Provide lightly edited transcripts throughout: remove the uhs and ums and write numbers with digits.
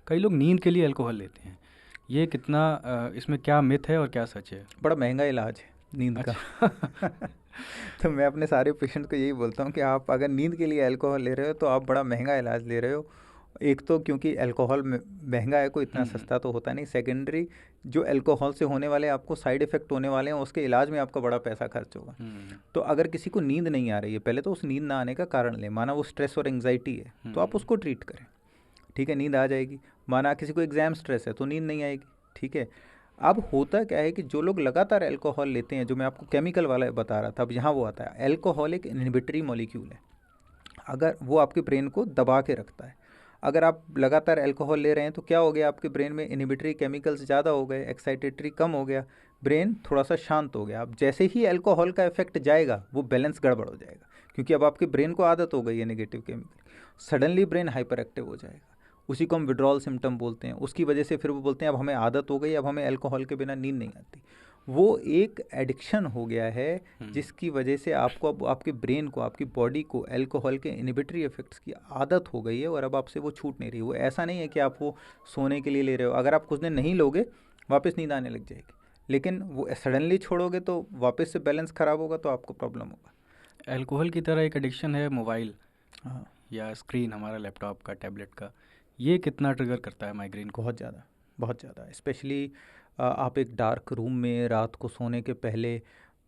कई लोग नींद के लिए अल्कोहल लेते हैं, ये कितना इसमें क्या मिथ है और क्या सच है? बड़ा महंगा इलाज है नींद का। अच्छा। तो मैं अपने सारे पेशेंट को यही बोलता हूँ कि आप अगर नींद के लिए अल्कोहल ले रहे हो तो आप बड़ा महंगा इलाज ले रहे हो। एक तो क्योंकि अल्कोहल महंगा है, कोई इतना हम्म। सस्ता तो होता नहीं। सेकेंडरी, जो अल्कोहल से होने वाले आपको साइड इफ़ेक्ट होने वाले हैं उसके इलाज में आपका बड़ा पैसा खर्च होगा। हम्म। तो अगर किसी को नींद नहीं आ रही है, पहले तो उस नींद ना आने का कारण लें। माना वो स्ट्रेस और एंग्जाइटी है तो आप हम्म। उसको ट्रीट करें, ठीक है, नींद आ जाएगी। माना किसी को एग्ज़ाम स्ट्रेस है तो नींद नहीं आएगी, ठीक है। अब होता क्या है कि जो लोग लगातार अल्कोहल लेते हैं, जो मैं आपको केमिकल वाला बता रहा था, अब यहाँ वो आता है। अल्कोहल एक इनहिबिटरी मॉलिक्यूल है, अगर वो आपके ब्रेन को दबा के रखता है। अगर आप लगातार अल्कोहल ले रहे हैं तो क्या हो गया, आपके ब्रेन में इनहिबिटरी केमिकल्स ज़्यादा हो गए, एक्साइटेटरी कम हो गया, ब्रेन थोड़ा सा शांत हो गया। अब जैसे ही अल्कोहल का इफेक्ट जाएगा वो बैलेंस गड़बड़ हो जाएगा, क्योंकि अब आपके ब्रेन को आदत हो गई है negative chemical. Suddenly brain hyper active हो जाएगा, उसी को हम विड्रॉल सिम्टम बोलते हैं। उसकी वजह से फिर वो बोलते हैं अब हमें आदत हो गई, अब हमें अल्कोहल के बिना नींद नहीं आती। वो एक एडिक्शन हो गया है, हम्म। जिसकी वजह से आपको, अब आपके ब्रेन को, आपकी बॉडी को अल्कोहल के इनहिबिटरी इफेक्ट्स की आदत हो गई है और अब आपसे वो छूट नहीं रही। वो ऐसा नहीं है कि आप वो सोने के लिए ले रहे हो, अगर आप कुछ दिन नहीं लोगे वापस नींद आने लग जाएगी, लेकिन वो सडनली छोड़ोगे तो वापस से बैलेंस ख़राब होगा तो आपको प्रॉब्लम होगा। अल्कोहल की तरह एक एडिक्शन है मोबाइल हाँ, या स्क्रीन, हमारा लैपटॉप का, टैबलेट का, ये कितना ट्रिगर करता है माइग्रेन को? बहुत ज़्यादा, बहुत ज़्यादा। स्पेशली आप एक डार्क रूम में रात को सोने के पहले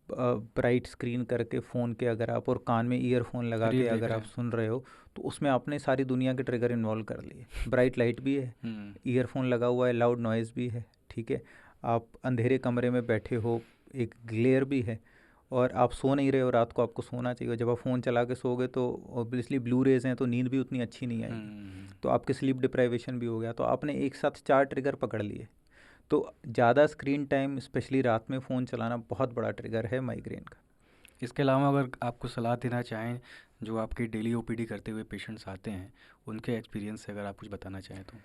ब्राइट स्क्रीन करके फ़ोन के, अगर आप और कान में ईयरफोन लगा के रील देख अगर रहे आप हैं। सुन रहे हो तो उसमें आपने सारी दुनिया के ट्रिगर इन्वॉल्व कर लिए। ब्राइट लाइट भी है, हम्म। ईयरफोन लगा हुआ है, लाउड नॉइज़ भी है, ठीक है। आप अंधेरे कमरे में बैठे हो, एक ग्लेयर भी है, और आप सो नहीं रहे हो, रात को आपको सोना चाहिए। जब आप फ़ोन चला के सोओगे तो ऑब्वियसली ब्लू रेज़ हैं तो नींद भी उतनी अच्छी नहीं आएगी, हम्म। तो आपके स्लीप डिप्राइवेशन भी हो गया। तो आपने एक साथ 4 ट्रिगर पकड़ लिए। तो ज़्यादा स्क्रीन टाइम स्पेशली रात में फ़ोन चलाना बहुत बड़ा ट्रिगर है माइग्रेन का। इसके अलावा अगर आपको सलाह देना चाहें, जो आपके डेली ओपीडी करते हुए पेशेंट्स आते हैं, उनके एक्सपीरियंस से अगर आप कुछ बताना चाहें तो?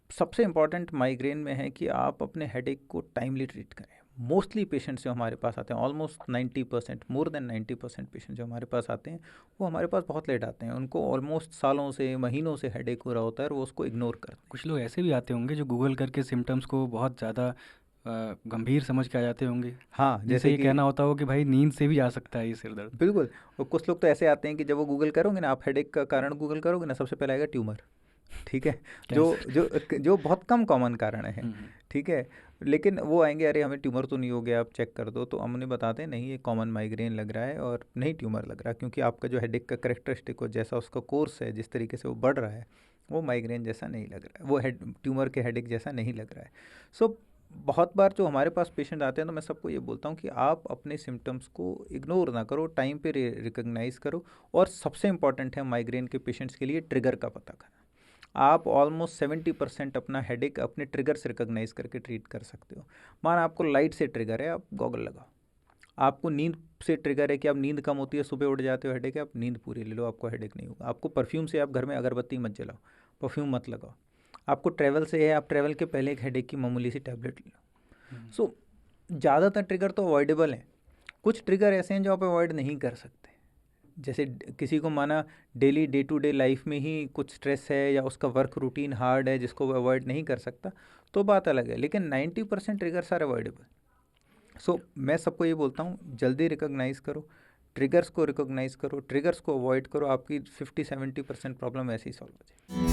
सबसे इम्पॉर्टेंट माइग्रेन में है कि आप अपने हेडेक को टाइमली ट्रीट करें। मोस्टली पेशेंट्स जो हमारे पास आते हैं, ऑलमोस्ट 90%, मोर देन 90% पेशेंट जो हमारे पास आते हैं वो हमारे पास बहुत लेट आते हैं। उनको ऑलमोस्ट सालों से, महीनों से हेडेक हो रहा होता है और वो उसको इग्नोर करते हैं। कुछ लोग ऐसे भी आते होंगे जो गूगल करके सिम्टम्स को बहुत ज़्यादा गंभीर समझ के आ जाते होंगे, हाँ, जिनसे जैसे ये कि कहना होता हो कि भाई नींद से भी आ सकता है ये सिर दर्द। बिल्कुल। और कुछ लोग तो ऐसे आते हैं कि जब वो गूगल करोगे ना, आप हेडेक का कारण गूगल करोगे ना, सबसे पहले आएगा ट्यूमर, ठीक है। जो कैसे? जो जो बहुत कम कॉमन कारण है, हम्म। ठीक है। लेकिन वो आएंगे, अरे हमें ट्यूमर तो नहीं हो गया, आप चेक कर दो। तो हम उन्हें बताते हैं नहीं, ये कॉमन माइग्रेन लग रहा है और नहीं ट्यूमर लग रहा, क्योंकि आपका जो हेडेक का करेक्टरिस्टिक हो, जैसा उसका कोर्स है, जिस तरीके से वो बढ़ रहा है, वो माइग्रेन जैसा नहीं लग रहा है, वो हेड ट्यूमर के हेडेक जैसा नहीं लग रहा है। सो बहुत बार जो हमारे पास पेशेंट आते हैं तो मैं सबको ये बोलता हूँ कि आप अपने सिम्टम्स को इग्नोर ना करो, टाइम पे रिकग्नाइज करो। और सबसे इंपॉर्टेंट है माइग्रेन के पेशेंट्स के लिए ट्रिगर का पता करना। आप ऑलमोस्ट 70% अपना हेडेक अपने ट्रिगर से रिकॉग्नाइज करके ट्रीट कर सकते हो। माना आपको लाइट से ट्रिगर है, आप गॉगल लगाओ। आपको नींद से ट्रिगर है कि आप नींद कम होती है, सुबह उठ जाते हो, हेडेक है, आप नींद पूरी ले लो, आपको हेडेक नहीं होगा। आपको परफ्यूम से, आप घर में अगरबत्ती मत जलाओ, परफ्यूम मत लगाओ। आपको ट्रैवल से है, आप ट्रैवल के पहले एक हेडेक की मामूली सी टैबलेट ले लो। हम्म। सो ज़्यादातर ट्रिगर तो अवॉइडेबल हैं। कुछ ट्रिगर ऐसे हैं जो आप अवॉइड नहीं कर सकते। जैसे किसी को माना daily day to day life में ही कुछ स्ट्रेस है या उसका वर्क रूटीन हार्ड है जिसको वो अवॉइड नहीं कर सकता, तो बात अलग है। लेकिन 90% ट्रिगर्स आर अवॉइडेबल। सो मैं सबको ये बोलता हूँ, जल्दी रिकॉग्नाइज करो, ट्रिगर्स को रिकॉग्नाइज करो, ट्रिगर्स को अवॉइड करो, आपकी 50-70% प्रॉब्लम ऐसे ही सॉल्व हो जाए।